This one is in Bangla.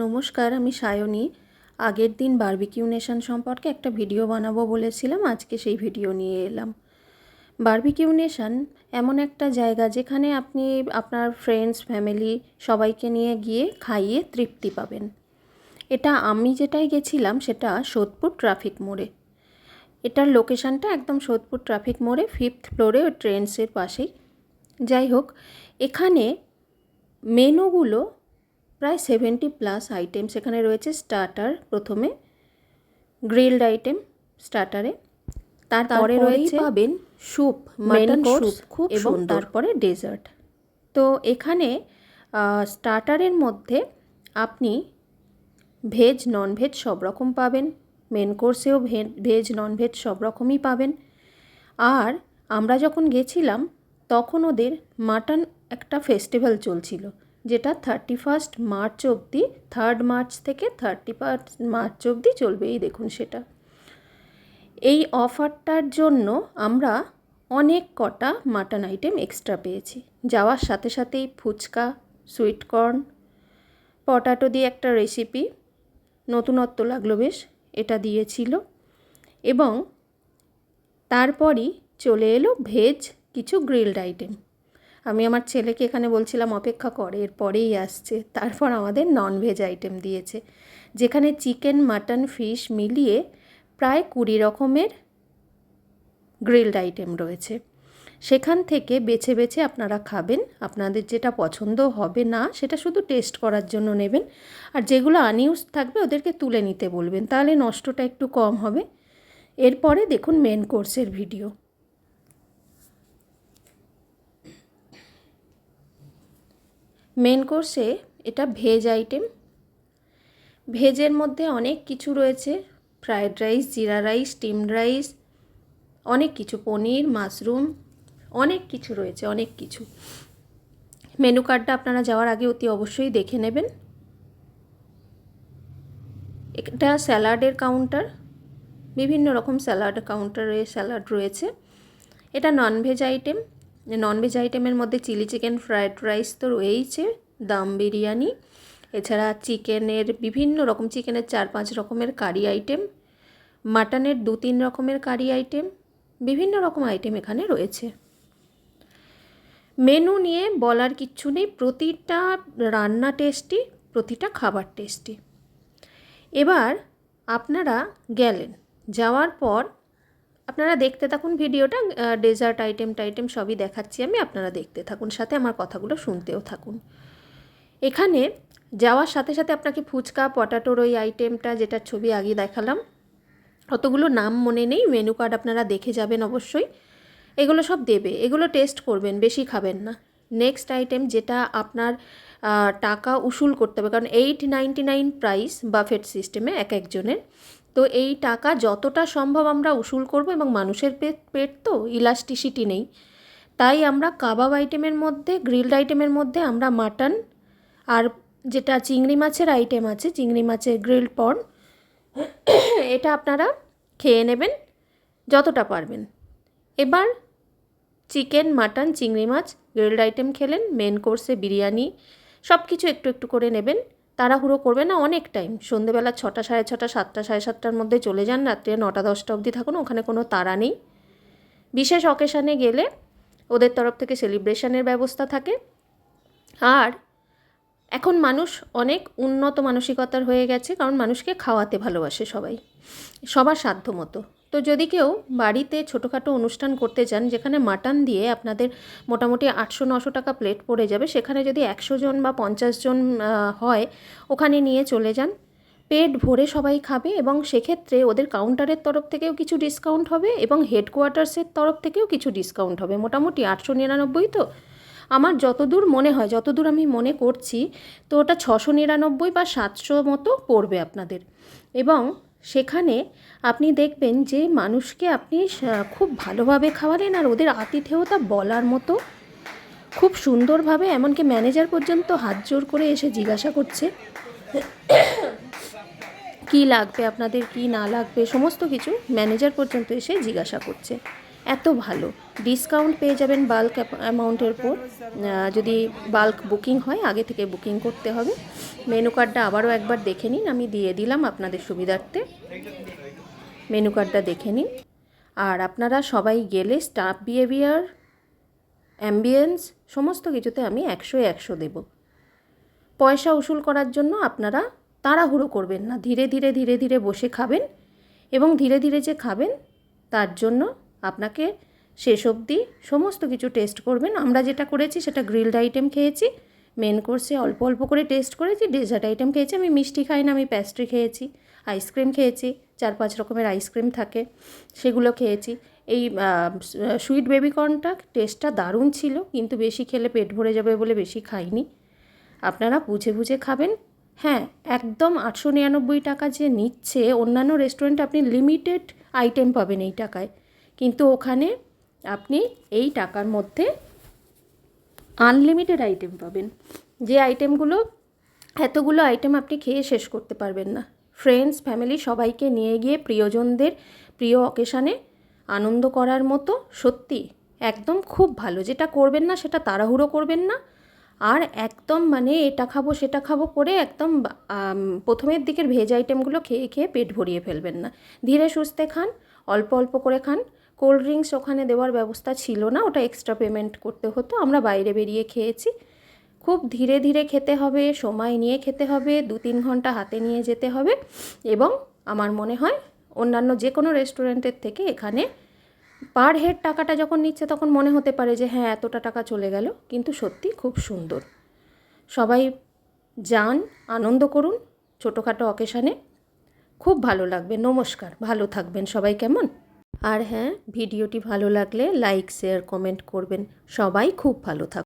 নমস্কার, আমি সায়নী। আগের দিন বারবিকিউ নেশন সম্পর্কে একটা ভিডিও বানাবো বলেছিলাম, আজকে সেই ভিডিও নিয়ে এলাম। বারবিকিউ নেশন এমন একটা জায়গা যেখানে আপনি আপনার ফ্রেন্ডস, ফ্যামিলি সবাইকে নিয়ে গিয়ে খাইয়ে তৃপ্তি পাবেন। এটা আমি যেটাই গেছিলাম সেটা সোদপুর ট্রাফিক মোড়ে। এটার লোকেশানটা একদম সোদপুর ট্রাফিক মোড়ে 5th ফ্লোরে ট্রেন্ডসের পাশেই। যাই হোক, এখানে মেনুগুলো প্রায় 70+ আইটেমস এখানে রয়েছে। স্টার্টার প্রথমে, গ্রিলড আইটেম স্টার্টারে, তারপরে রয়েছে পাবেন স্যুপ, মাটন স্যুপ খুব এবং তারপরে ডেজার্ট। তো এখানে স্টার্টারের মধ্যে আপনি ভেজ ননভেজ সব রকম পাবেন, মেন কোর্সেও ভেজ ননভেজ সব রকমই পাবেন। আর আমরা যখন গেছিলাম তখন ওদের মাটন একটা ফেস্টিভ্যাল চলছিল, যেটা 31 মার্চ অবধি, 3 মার্চ থেকে 31 মার্চ অবধি চলবে। এই দেখুন সেটা। এই অফারটার জন্য আমরা অনেক কটা মাটন আইটেম এক্সট্রা পেয়েছি। যাওয়ার সাথে সাথেই ফুচকা, সুইটকর্ন, পটাটো দিয়ে একটা রেসিপি, নতুনত্ব লাগলো বেশ, এটা দিয়েছিল। এবং তারপরই চলে এলো ভেজ কিছু গ্রিলড আইটেম। আমি আমার ছেলেকে এখানে বলছিলাম অপেক্ষা করে, এর পরেই আসছে। তারপর আমাদের ননভেজ আইটেম দিয়েছে, যেখানে চিকেন, মাটন, ফিশ মিলিয়ে প্রায় 20 রকমের গ্রিলড আইটেম রয়েছে। সেখান থেকে বেছে বেছে আপনারা খাবেন। আপনাদের যেটা পছন্দ হবে না সেটা শুধু টেস্ট করার জন্য নেবেন, আর যেগুলো আনইউজ থাকবে ওদেরকে তুলে নিতে বলবেন, তাহলে নষ্টটা একটু কম হবে। এরপরে দেখুন মেন কোর্সের ভিডিও। মেন কোর্সে এটা ভেজ আইটেম। ভেজের মধ্যে অনেক কিছু রয়েছে, ফ্রায়েড রাইস, জিরা রাইস, স্টিমড রাইস, অনেক কিছু, পনির, মাশরুম, অনেক কিছু রয়েছে, অনেক কিছু। মেনু কার্ডটা আপনারা যাওয়ার আগে অতি অবশ্যই দেখে নেবেন। এটা স্যালাডের কাউন্টার, বিভিন্ন রকম কাউন্টারে স্যালাড রয়েছে। এটা ননভেজ আইটেম। ননভেজ আইটেমের মধ্যে চিলি চিকেন, ফ্রায়েড রাইস তো রয়েইছে, দম বিরিয়ানি, এছাড়া চিকেনের বিভিন্ন রকম, চিকেনের 4-5 রকমের কারি আইটেম, মাটনের 2-3 রকমের কারি আইটেম, বিভিন্ন রকম আইটেম এখানে রয়েছে। মেনু নিয়ে বলার কিচ্ছু নেই, প্রতিটা রান্না টেস্টি, প্রতিটা খাবার টেস্টি। এবার আপনারা গেলেন, যাওয়ার পর আপনারা দেখতে থাকুন ভিডিওটা। ডেজার্ট আইটেম সবই দেখাচ্ছি আমি, আপনারা দেখতে থাকুন, সাথে আমার কথাগুলো শুনতেও থাকুন। এখানে যাওয়ার সাথে সাথে আপনাকে ফুচকা, পটাটোর ওই আইটেমটা যেটার ছবি আগে দেখালাম, অতগুলো নাম মনে নেই, মেনু কার্ড আপনারা দেখে যাবেন অবশ্যই। এগুলো সব দেবে, এগুলো টেস্ট করবেন, বেশি খাবেন না। নেক্সট আইটেম যেটা আপনার টাকা উসুল করতে হবে, কারণ 899 প্রাইস বাফেট সিস্টেমে এক একজনের। তো এই টাকা যতটা সম্ভব আমরা উসুল করব, এবং মানুষের পেট তো ইলাস্টিসিটি নেই, তাই আমরা কাবাব আইটেমের মধ্যে, গ্রিলড আইটেমের মধ্যে আমরা মাটন আর যেটা চিংড়ি মাছের আইটেম আছে, চিংড়ি মাছের গ্রিলড পর্ন, এটা আপনারা খেয়ে নেবেন যতটা পারবেন। এবার চিকেন, মাটন, চিংড়ি মাছ গ্রিলড আইটেম খেলেন, মেন কোর্সে বিরিয়ানি, সব কিছু একটু একটু করে নেবেন, তাড়াহুড়ো করবেন না, অনেক টাইম। সন্ধ্যেবেলা 6টা, 6:30, 7টা, 7:30টার মধ্যে চলে যান, রাত্রে 9টা 10টা অবধি থাকুন, ওখানে কোনো তাড়া নেই। বিশেষ অকেশানে গেলে ওদের তরফ থেকে সেলিব্রেশনের ব্যবস্থা থাকে। আর এখন মানুষ অনেক উন্নত মানসিকতার হয়ে গেছে, কারণ মানুষকে খাওয়াতে ভালোবাসে সবাই, সবার সাধ্য মতো। তো যদি কেউ বাড়িতে ছোটোখাটো অনুষ্ঠান করতে চান, যেখানে মাটন দিয়ে আপনাদের মোটামুটি 800-900 টাকা প্লেট পড়ে যাবে, সেখানে যদি 100 জন বা 50 জন হয়, ওখানে নিয়ে চলে যান, পেট ভরে সবাই খাবে। এবং সেক্ষেত্রে ওদের কাউন্টারের তরফ থেকেও কিছু ডিসকাউন্ট হবে, এবং হেডকোয়ার্টার্সের তরফ থেকেও কিছু ডিসকাউন্ট হবে। মোটামুটি 899 তো, আমার যতদূর মনে হয়, যতদূর আমি মনে করছি, তো ওটা 699 বা 700 মতো পড়বে আপনাদের। এবং সেখানে আপনি দেখবেন যে মানুষকে আপনি খুব ভালোভাবে খাওয়ালেন, আর ওদের আতিথেয়তা বলার মতো, খুব সুন্দরভাবে। এমনকি ম্যানেজার পর্যন্ত হাত জোর করে এসে জিজ্ঞাসা করছে কি লাগবে আপনাদের, কি না লাগবে, সমস্ত কিছু ম্যানেজার পর্যন্ত এসে জিজ্ঞাসা করছে। এত ভালো ডিসকাউন্ট পেয়ে যাবেন বাল্ক অ্যামাউন্টের উপর। যদি বাল্ক বুকিং হয় আগে থেকে বুকিং করতে হবে। মেনু কার্ডটা আবারও একবার দেখে নিন, আমি দিয়ে দিলাম আপনাদের সুবিধার্থে। মেনু কার্ডটা দেখে নিন। আর আপনারা সবাই গেলে স্টাফ বিহেভিয়ার, অ্যাম্বিয়েন্স সমস্ত কিছুতে আমি 100 দেব। পয়সা উসুল করার জন্য আপনারা তাড়াহুড়ো করবেন না, ধীরে ধীরে ধীরে ধীরে বসে খাবেন। এবং ধীরে ধীরে যে খাবেন তার জন্য আপনাকে শেষ অবধি সমস্ত কিছু টেস্ট করবেন। আমরা যেটা করেছি সেটা গ্রিলড আইটেম খেয়েছি, মেন কোর্সে অল্প অল্প করে টেস্ট করেছি, ডেজার্ট আইটেম খেয়েছি। আমি মিষ্টি খাই না, আমি প্যাস্ট্রি খেয়েছি, আইসক্রিম খেয়েছি, 4-5 রকমের আইসক্রিম থাকে সেগুলো খেয়েছি। এই সুইট বেবিকর্নটা টেস্টটা দারুণ ছিল, কিন্তু বেশি খেলে পেট ভরে যাবে বলে বেশি খাইনি। আপনারা বুঝে বুঝে খাবেন। হ্যাঁ, একদম 899 টাকা যে নিচ্ছে, অন্যান্য রেস্টুরেন্টে আপনি লিমিটেড আইটেম পাবেন এই টাকায়, কিন্তু ওখানে আপনি এই টাকার মধ্যে আনলিমিটেড আইটেম পাবেন। যে আইটেমগুলো, এতগুলো আইটেম আপনি খেয়ে শেষ করতে পারবেন না। ফ্রেন্ডস, ফ্যামিলি সবাইকে নিয়ে গিয়ে প্রিয়জনদের প্রিয় অকেশানে আনন্দ করার মতো সত্যি একদম খুব ভালো। যেটা করবেন না সেটা তাড়াহুড়ো করবেন না। আর একদম মানে এটা খাবো সেটা খাবো করে একদম প্রথমের দিকের ভেজ আইটেমগুলো খেয়ে খেয়ে পেট ভরিয়ে ফেলবেন না। ধীরে সুস্থে খান, অল্প অল্প করে খান। কোল্ড ড্রিঙ্কস ওখানে দেওয়ার ব্যবস্থা ছিল না, ওটা এক্সট্রা পেমেন্ট করতে হতো। আমরা বাইরে বেরিয়ে খেয়েছি। খুব ধীরে ধীরে খেতে হবে, সময় নিয়ে খেতে হবে, 2-3 ঘন্টা হাতে নিয়ে যেতে হবে। এবং আমার মনে হয় অন্যান্য যে কোনো রেস্টুরেন্টের থেকে এখানে পার হেড টাকাটা যখন নিচ্ছে তখন মনে হতে পারে যে হ্যাঁ এতটা টাকা চলে গেল, কিন্তু সত্যি খুব সুন্দর। সবাই যান, আনন্দ করুন ছোটোখাটো অকেশানে, খুব ভালো লাগবে। নমস্কার, ভালো থাকবেন সবাই, কেমন? আর হ্যাঁ, ভিডিওটি ভালো লাগলে লাইক, শেয়ার, কমেন্ট করবেন। সবাই খুব ভালো থাকবেন।